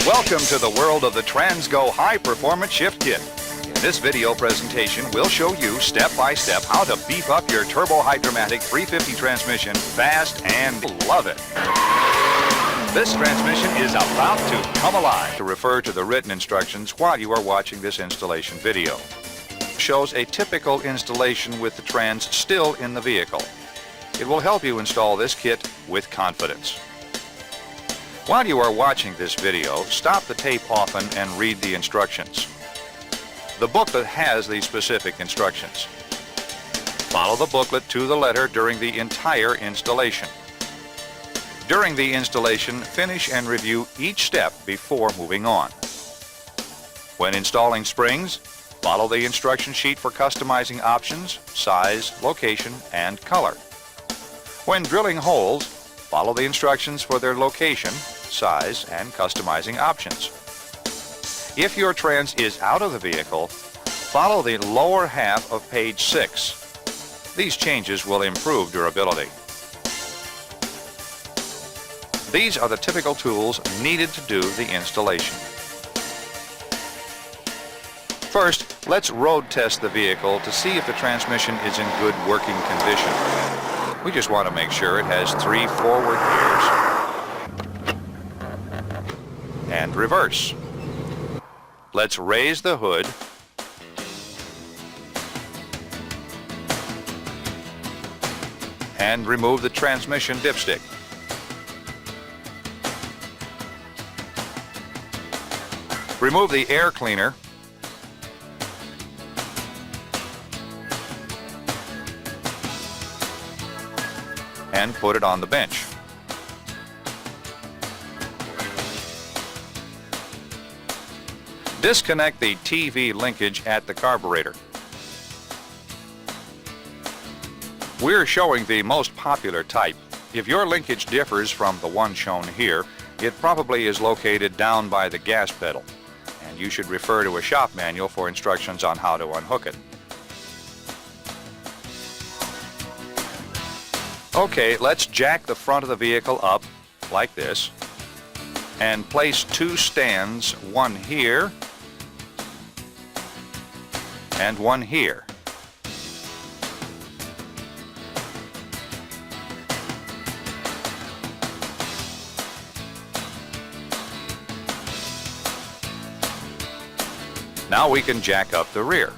Welcome to the world of the TransGo High Performance Shift Kit. In this video presentation, we'll show you step by step how to beef up your Turbo Hydromatic 350 transmission fast and love it. This transmission is about to come alive. To refer to the written instructions while you are watching this installation video. Shows a typical installation with the trans still in the vehicle. It will help you install this kit with confidence. While you are watching this video, stop the tape often and read the instructions. The booklet has the specific instructions. Follow the booklet to the letter during the entire installation. During the installation, finish and review each step before moving on. When installing springs, follow the instruction sheet for customizing options, size, location, and color. When drilling holes, follow the instructions for their location, size, and customizing options. If your trans is out of the vehicle, follow the lower half of page 6. These changes will improve durability. These are the typical tools needed to do the installation. First, let's road test the vehicle to see if the transmission is in good working condition. We just want to make sure it has 3 forward gears and reverse. Let's raise the hood and remove the transmission dipstick. Remove the air cleaner and put it on the bench. Disconnect the TV linkage at the carburetor. We're showing the most popular type. If your linkage differs from the one shown here, it probably is located down by the gas pedal, and you should refer to a shop manual for instructions on how to unhook it. Okay, let's jack the front of the vehicle up like this and place 2 stands, one here and one here. Now we can jack up the rear.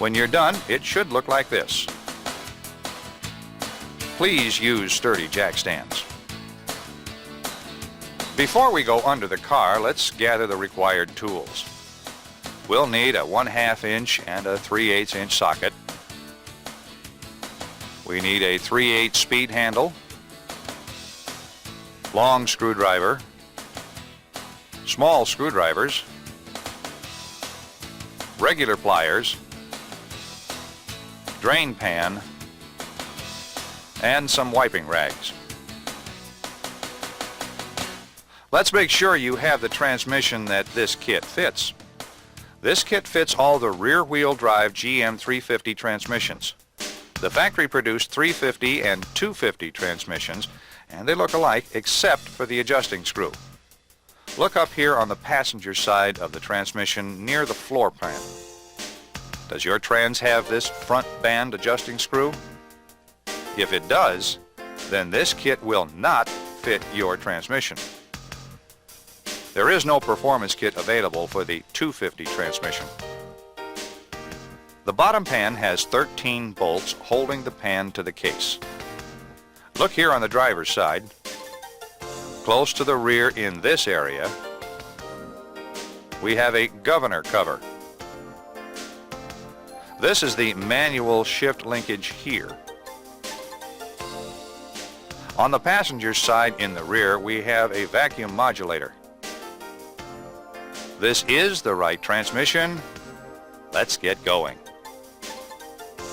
When you're done, it should look like this. Please use sturdy jack stands. Before we go under the car, let's gather the required tools. We'll need a 1/2 inch and a 3/8 inch socket. We need a 3/8 speed handle, long screwdriver, small screwdrivers, regular pliers, drain pan, and some wiping rags. Let's make sure you have the transmission that this kit fits. This kit fits all the rear-wheel drive GM 350 transmissions. The factory-produced 350 and 250 transmissions, and they look alike except for the adjusting screw. Look up here on the passenger side of the transmission near the floor pan. Does your trans have this front band adjusting screw? If it does, then this kit will not fit your transmission. There is no performance kit available for the 250 transmission. The bottom pan has 13 bolts holding the pan to the case. Look here on the driver's side. Close to the rear in this area, we have a governor cover. This is the manual shift linkage here. On the passenger side in the rear, we have a vacuum modulator. This is the right transmission. Let's get going.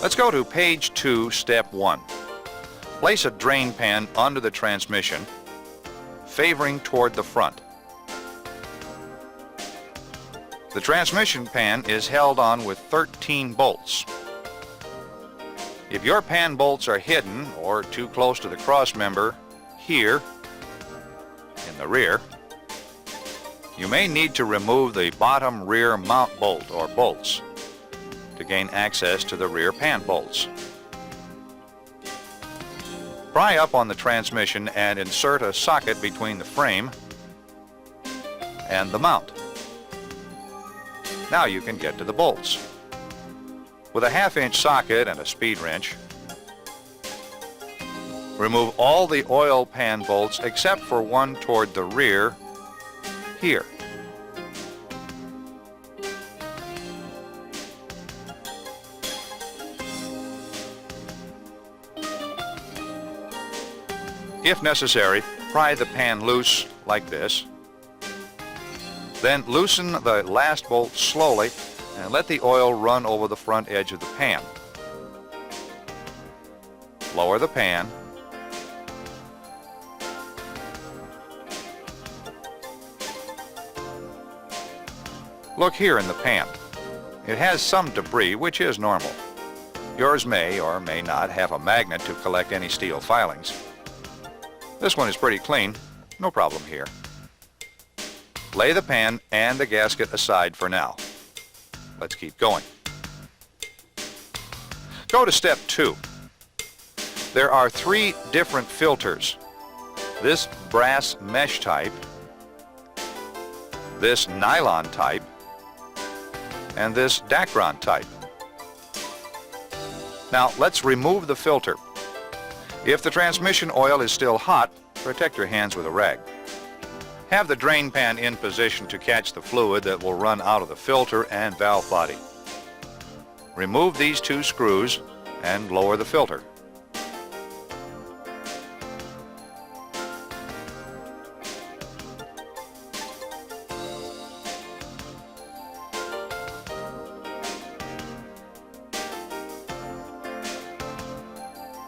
Let's go to page 2, step 1. Place a drain pan under the transmission, favoring toward the front. The transmission pan is held on with 13 bolts. If your pan bolts are hidden or too close to the cross member here in In the rear, you may need to remove the bottom rear mount bolt or bolts to gain access to the rear pan bolts. Pry up on the transmission and insert a socket between the frame and the mount. Now you can get to the bolts. With a 1/2-inch socket and a speed wrench, remove all the oil pan bolts except for one toward the rear here. If necessary, pry the pan loose like this. Then loosen the last bolt slowly and let the oil run over the front edge of the pan. Lower the pan. Look here in the pan. It has some debris, which is normal. Yours may or may not have a magnet to collect any steel filings. This one is pretty clean, no problem here. Lay the pan and the gasket aside for now. Let's keep going. Go to step 2. There are 3 different filters. This brass mesh type, this nylon type, and this Dacron type. Now let's remove the filter. If the transmission oil is still hot, protect your hands with a rag. Have the drain pan in position to catch the fluid that will run out of the filter and valve body. Remove these 2 screws and lower the filter.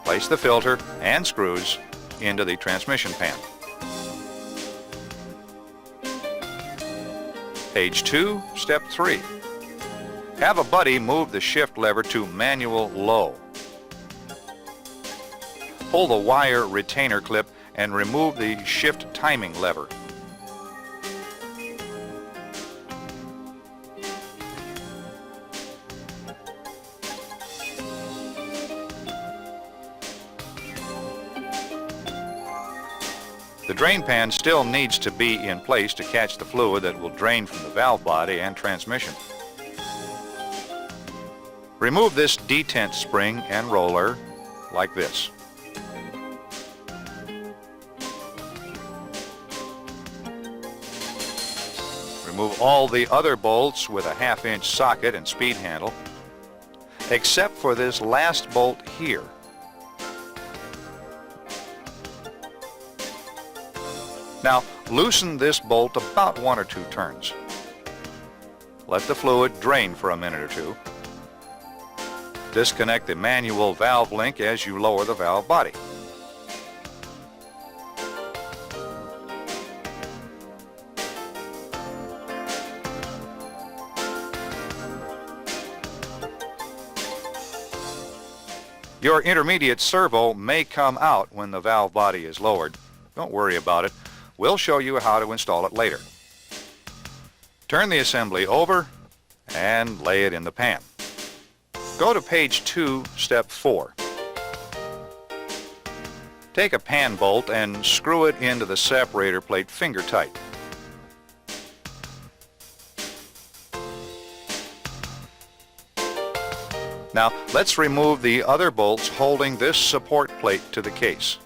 Place the filter and screws into the transmission pan. Page 2, step 3. Have a buddy move the shift lever to manual low. Pull the wire retainer clip and remove the shift timing lever. The drain pan still needs to be in place to catch the fluid that will drain from the valve body and transmission. Remove this detent spring and roller like this. Remove all the other bolts with a 1/2-inch socket and speed handle, except for this last bolt here. Now, loosen this bolt about 1 or 2 turns. Let the fluid drain for a minute or 2. Disconnect the manual valve link as you lower the valve body. Your intermediate servo may come out when the valve body is lowered. Don't worry about it. We'll show you how to install it later. Turn the assembly over and lay it in the pan. Go to page 2, step 4. Take a pan bolt and screw it into the separator plate finger tight. Now let's remove the other bolts holding this support plate to the case.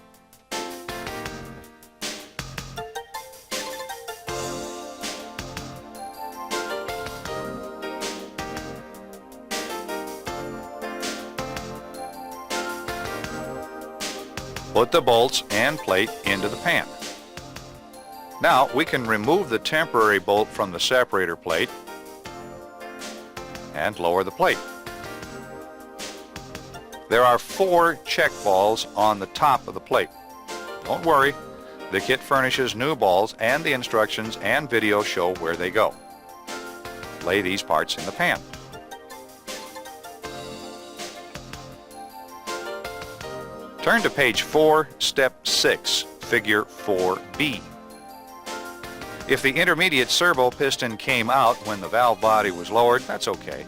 Put the bolts and plate into the pan. Now we can remove the temporary bolt from the separator plate and lower the plate. There are 4 check balls on the top of the plate. Don't worry, the kit furnishes new balls and the instructions and video show where they go. Lay these parts in the pan. Turn to page 4, step 6, figure 4B. If the intermediate servo piston came out when the valve body was lowered, that's okay.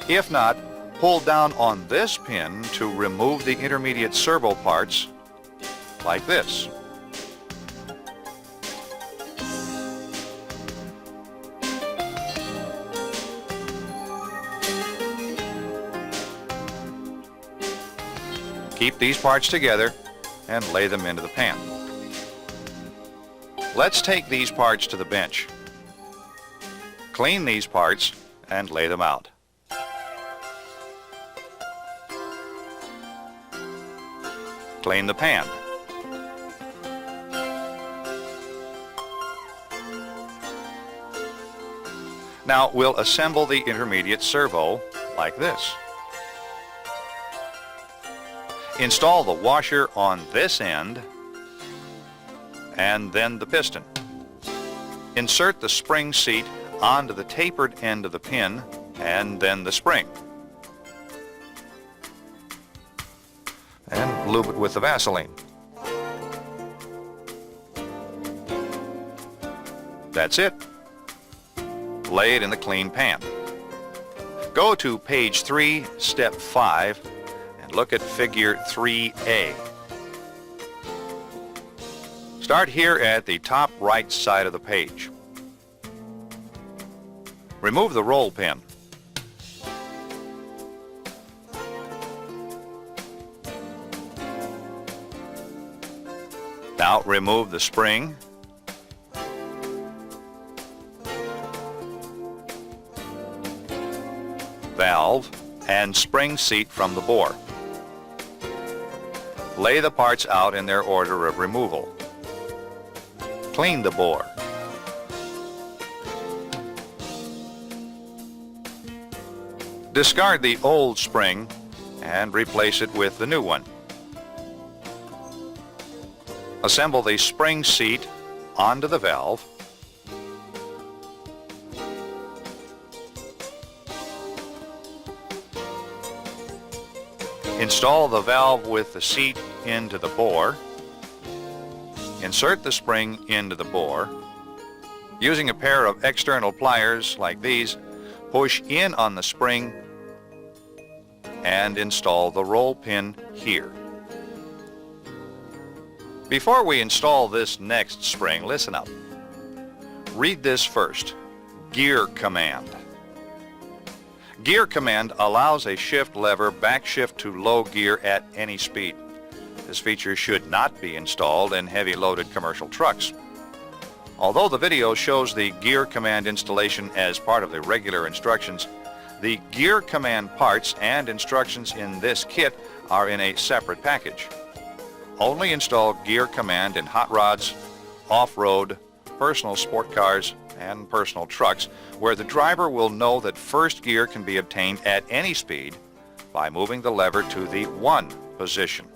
If not, pull down on this pin to remove the intermediate servo parts like this. Keep these parts together and lay them into the pan. Let's take these parts to the bench. Clean these parts and lay them out. Clean the pan. Now we'll assemble the intermediate servo like this. Install the washer on this end and then the piston. Insert the spring seat onto the tapered end of the pin and then the spring. And lube it with the Vaseline. That's it. Lay it in the clean pan. Go to page 3, step 5, and look at figure 3A. Start here at the top right side of the page. Remove the roll pin. Now remove the spring, valve, and spring seat from the bore. Lay the parts out in their order of removal. Clean the bore. Discard the old spring and replace it with the new one. Assemble the spring seat onto the valve. Install the valve with the seat into the bore. Insert the spring into the bore. Using a pair of external pliers like these, push in on the spring and install the roll pin here. Before we install this next spring, listen up. Read this first. Gear command. Gear command allows a shift lever backshift to low gear at any speed. This feature should not be installed in heavy loaded commercial trucks. Although the video shows the gear command installation as part of the regular instructions, the gear command parts and instructions in this kit are in a separate package. Only install gear command in hot rods, off-road, personal sport cars, and personal trucks, where the driver will know that first gear can be obtained at any speed by moving the lever to the 1 position.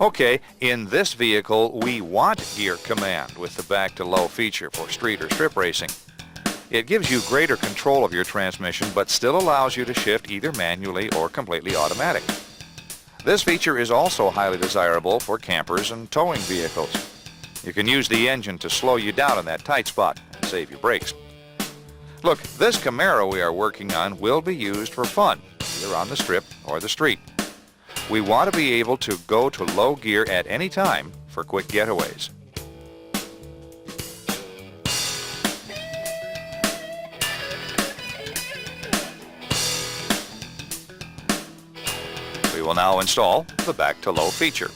Okay, in this vehicle we want gear command with the back to low feature for street or strip racing. It gives you greater control of your transmission, but still allows you to shift either manually or completely automatic. This feature is also highly desirable for campers and towing vehicles. You can use the engine to slow you down in that tight spot and save your brakes. Look, this Camaro we are working on will be used for fun, either on the strip or the street. We want to be able to go to low gear at any time for quick getaways. We will now install the back to low feature.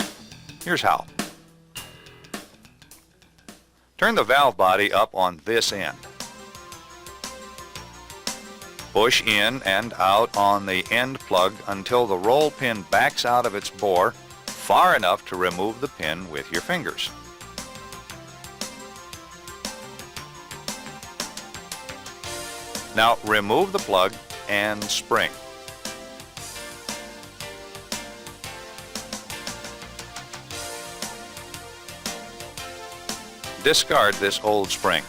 Here's how. Turn the valve body up on this end. Push in and out on the end plug until the roll pin backs out of its bore far enough to remove the pin with your fingers. Now remove the plug and spring. Discard this old spring.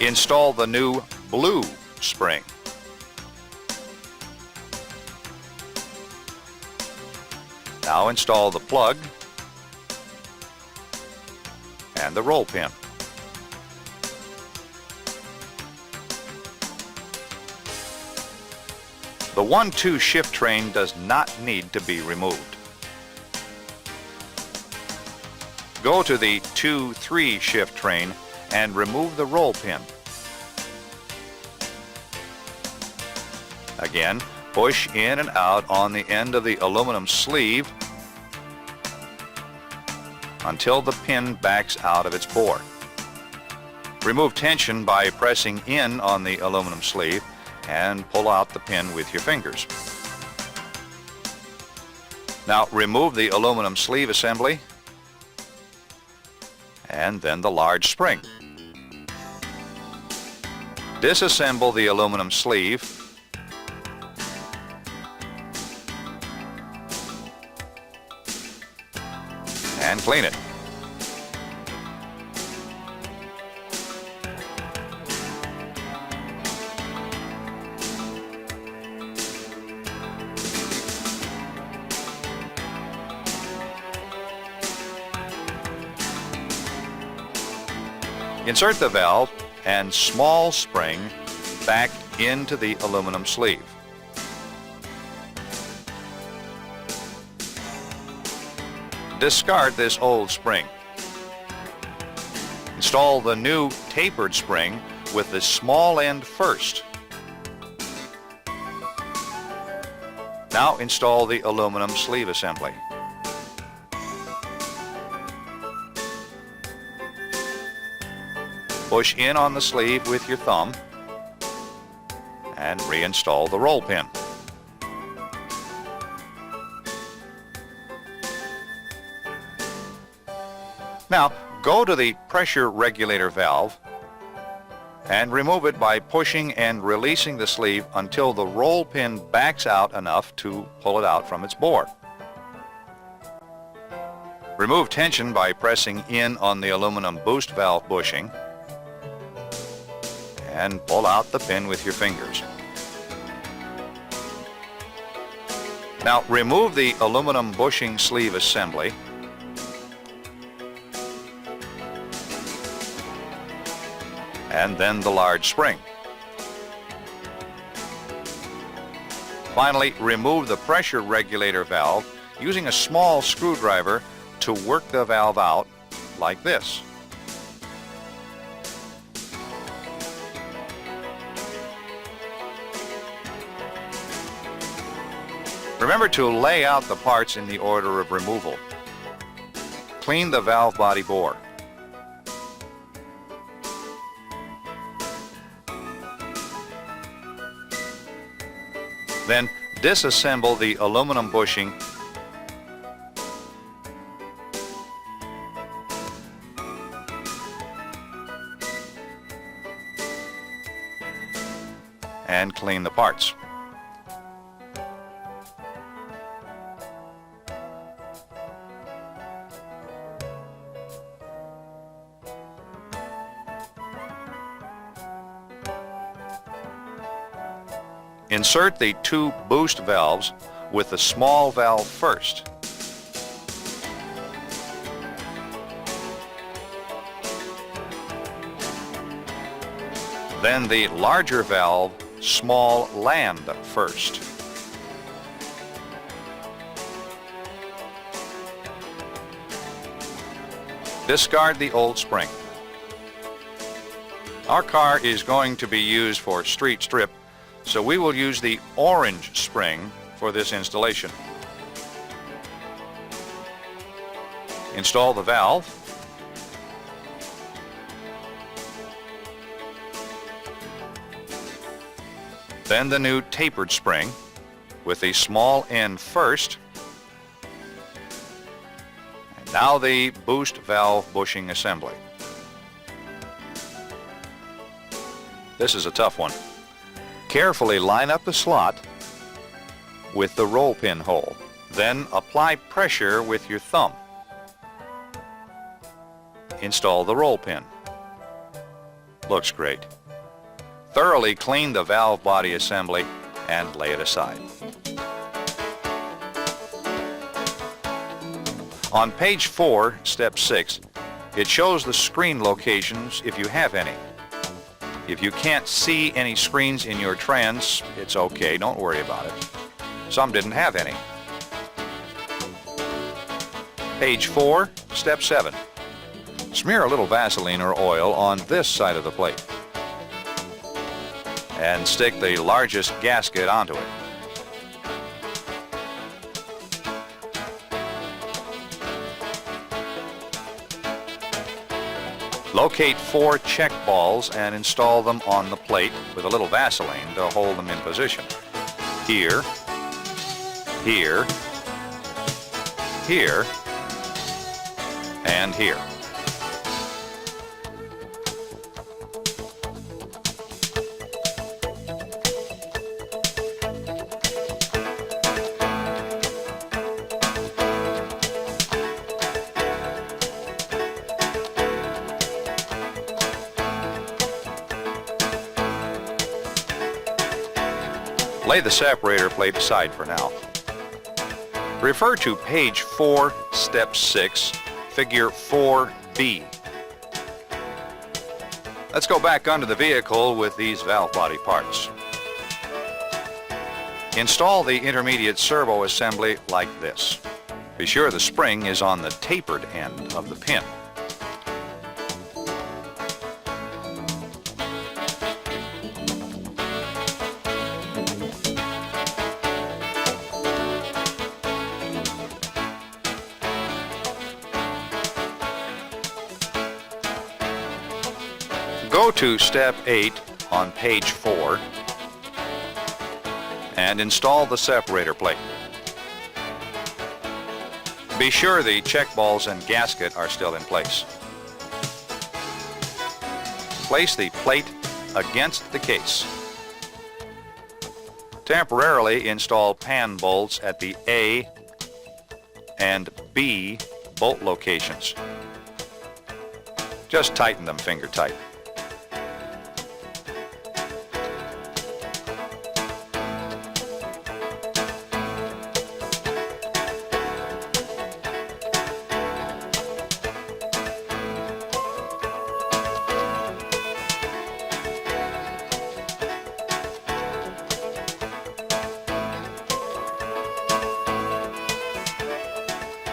Install the new blue spring. Now install the plug and the roll pin. The 1-2 shift train does not need to be removed. Go to the 2-3 shift train and remove the roll pin. Again, push in and out on the end of the aluminum sleeve until the pin backs out of its bore. Remove tension by pressing in on the aluminum sleeve and pull out the pin with your fingers. Now remove the aluminum sleeve assembly and then the large spring. Disassemble the aluminum sleeve and clean it. Insert the valve and small spring back into the aluminum sleeve. Discard this old spring. Install the new tapered spring with the small end first. Now install the aluminum sleeve assembly. Push in on the sleeve with your thumb and reinstall the roll pin. Now go to the pressure regulator valve and remove it by pushing and releasing the sleeve until the roll pin backs out enough to pull it out from its bore. Remove tension by pressing in on the aluminum boost valve bushing and pull out the pin with your fingers. Now remove the aluminum bushing sleeve assembly and then the large spring. Finally, remove the pressure regulator valve using a small screwdriver to work the valve out like this. Remember to lay out the parts in the order of removal. Clean the valve body bore. Then disassemble the aluminum bushing and clean the parts. Insert the two boost valves with the small valve first. Then the larger valve, small land first. Discard the old spring. Our car is going to be used for street strip, so we will use the orange spring for this installation. Install the valve. Then the new tapered spring with the small end first. And now the boost valve bushing assembly. This is a tough one. Carefully line up the slot with the roll pin hole. Then apply pressure with your thumb. Install the roll pin. Looks great. Thoroughly clean the valve body assembly and lay it aside. On page 4, step 6, it shows the screen locations if you have any. If you can't see any screens in your trans, it's okay, don't worry about it. Some didn't have any. Page 4, step 7. Smear a little Vaseline or oil on this side of the plate and stick the largest gasket onto it. Locate 4 check balls and install them on the plate with a little Vaseline to hold them in position. Here, here, here, and here. Lay the separator plate aside for now. Refer to page 4, step 6, figure 4B. Let's go back under the vehicle with these valve body parts. Install the intermediate servo assembly like this. Be sure the spring is on the tapered end of the pin. Go to step 8 on page 4 and install the separator plate. Be sure the check balls and gasket are still in place. Place the plate against the case. Temporarily install pan bolts at the A and B bolt locations. Just tighten them finger tight.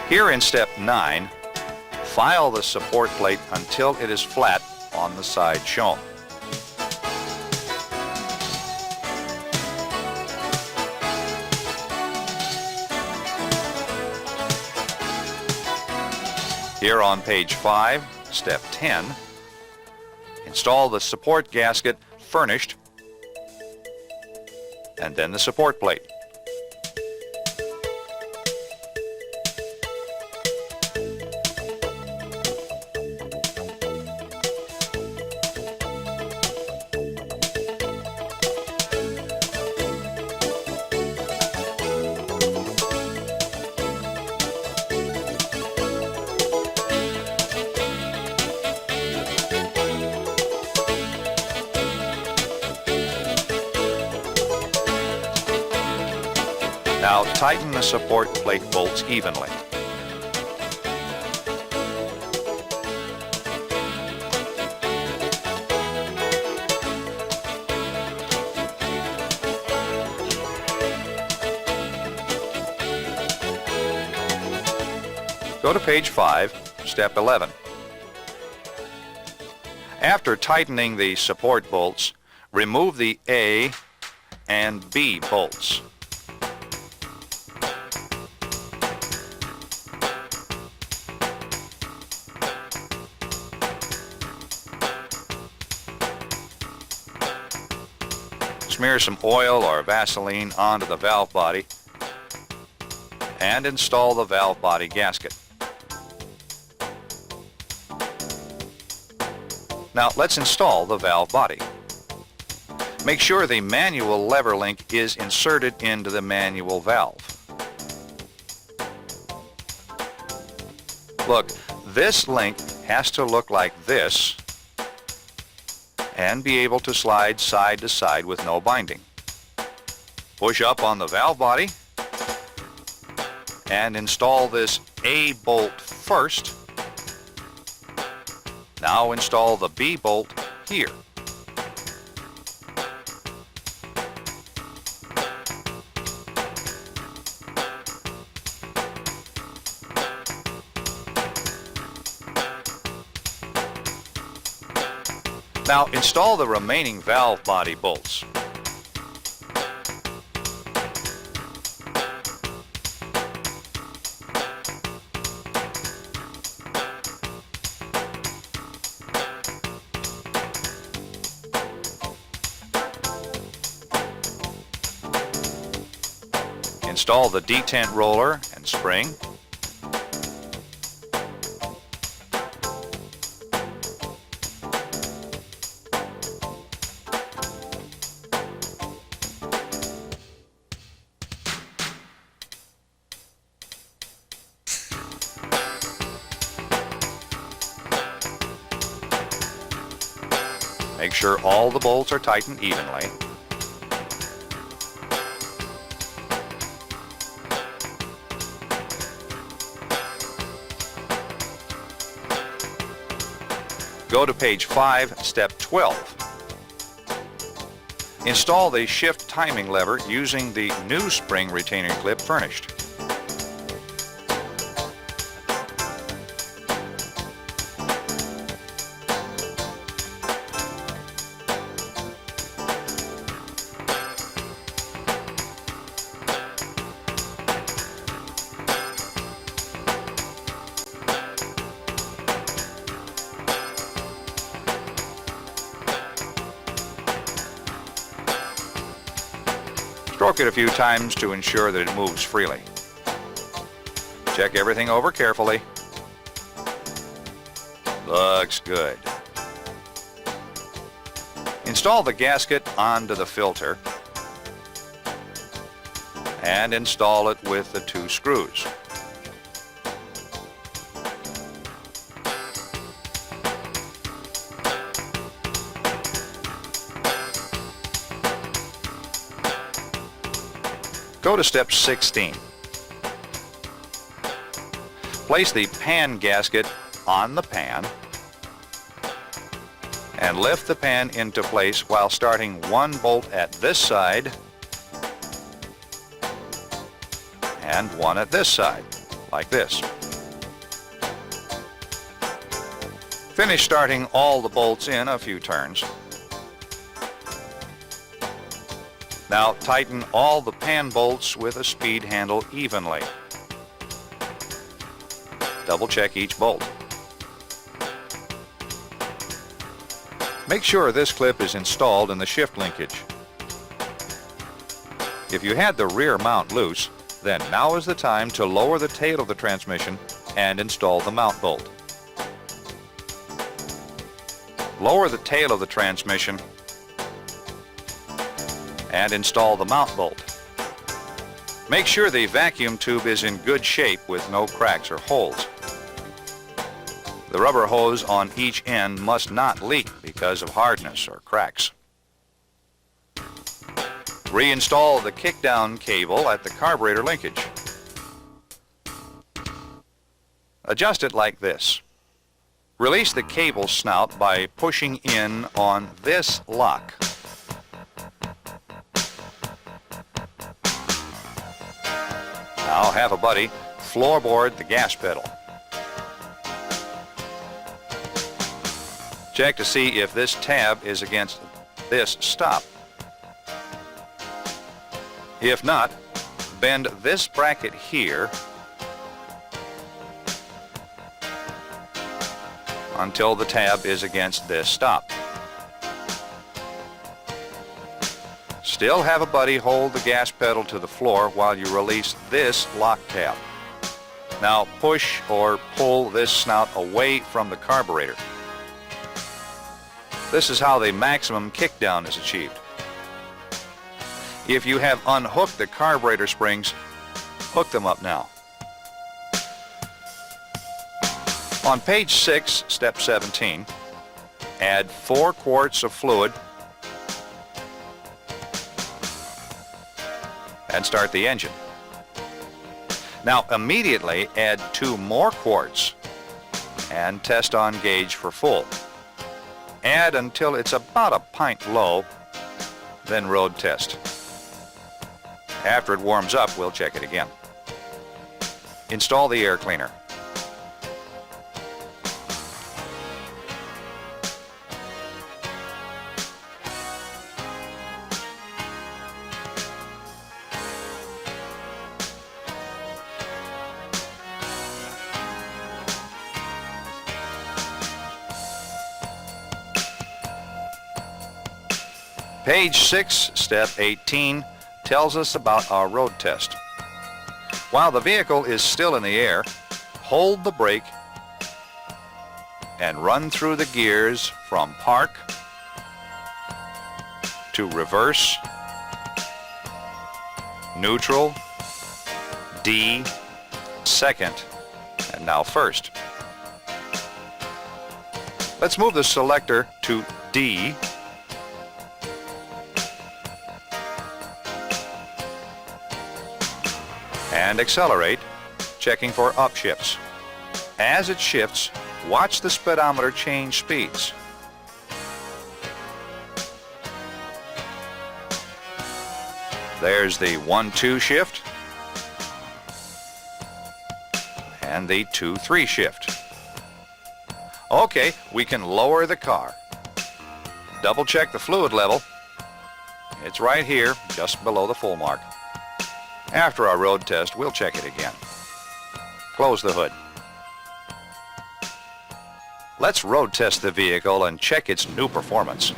Here in step 9, file the support plate until it is flat on the side shown. Here on page 5, step 10, install the support gasket furnished and then the support plate. Now tighten the support plate bolts evenly. Go to page 5, step 11. After tightening the support bolts, remove the A and B bolts. Smear some oil or Vaseline onto the valve body and install the valve body gasket. Now let's install the valve body. Make sure the manual lever link is inserted into the manual valve. Look, this link has to look like this and be able to slide side to side with no binding. Push up on the valve body and install this A bolt first. Now install the B bolt here. Now install the remaining valve body bolts. Install the detent roller and spring. Make sure all the bolts are tightened evenly. Go to page 5, step 12. Install the shift timing lever using the new spring retaining clip furnished. Stroke it a few times to ensure that it moves freely. Check everything over carefully. Looks good. Install the gasket onto the filter and install it with the 2 screws. Go to step 16. Place the pan gasket on the pan and lift the pan into place while starting 1 bolt at this side and 1 at this side, like this. Finish starting all the bolts in a few turns. Now tighten all the pan bolts with a speed handle evenly. Double check each bolt. Make sure this clip is installed in the shift linkage. If you had the rear mount loose, then now is the time to lower the tail of the transmission and install the mount bolt. Lower the tail of the transmission and install the mount bolt. Make sure the vacuum tube is in good shape with no cracks or holes. The rubber hose on each end must not leak because of hardness or cracks. Reinstall the kickdown cable at the carburetor linkage. Adjust it like this. Release the cable snout by pushing in on this lock. Now have a buddy floorboard the gas pedal. Check to see if this tab is against this stop. If not, bend this bracket here until the tab is against this stop. Still have a buddy hold the gas pedal to the floor while you release this lock tab. Now push or pull this snout away from the carburetor. This is how the maximum kickdown is achieved. If you have unhooked the carburetor springs, hook them up now. On page 6, step 17, add 4 quarts of fluid and start the engine. Now immediately add 2 more quarts and test on gauge for full. Add until it's about a pint low, then road test. After it warms up, we'll check it again. Install the air cleaner. Page 6, step 18, tells us about our road test. While the vehicle is still in the air, hold the brake and run through the gears from park to reverse, neutral, D, second, and now first. Let's move the selector to D and accelerate, checking for upshifts. As it shifts, watch the speedometer change speeds. There's the 1-2 shift and the 2-3 shift. Okay, we can lower the car. Double check the fluid level. It's right here, just below the full mark. After our road test, we'll check it again. Close the hood. Let's road test the vehicle and check its new performance.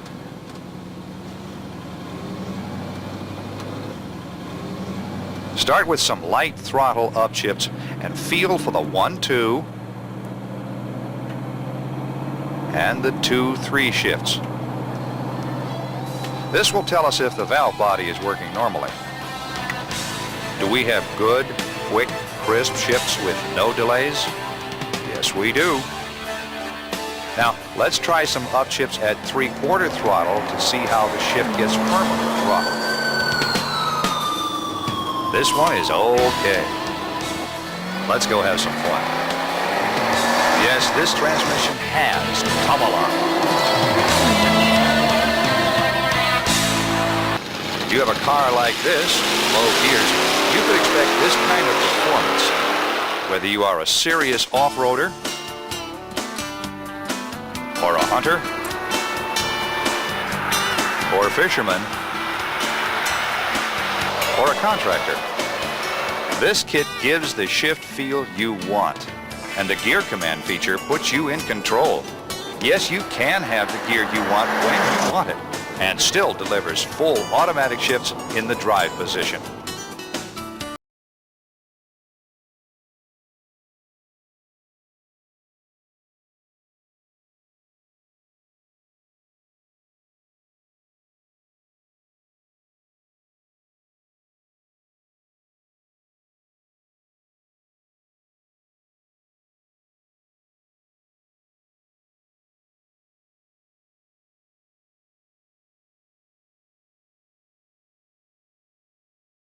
Start with some light throttle upshifts and feel for the 1-2 and the 2-3 shifts. This will tell us if the valve body is working normally. Do we have good, quick, crisp shifts with no delays? Yes, we do. Now, let's try some upshifts at 3/4 throttle to see how the shift gets permanent throttle. This one is okay. Let's go have some fun. Yes, this transmission has tumble arm. If you have a car like this, low gears, you could expect this kind of performance. Whether you are a serious off-roader, or a hunter, or a fisherman, or a contractor, this kit gives the shift feel you want. And the gear command feature puts you in control. Yes, you can have the gear you want when you want it, and still delivers full automatic shifts in the drive position.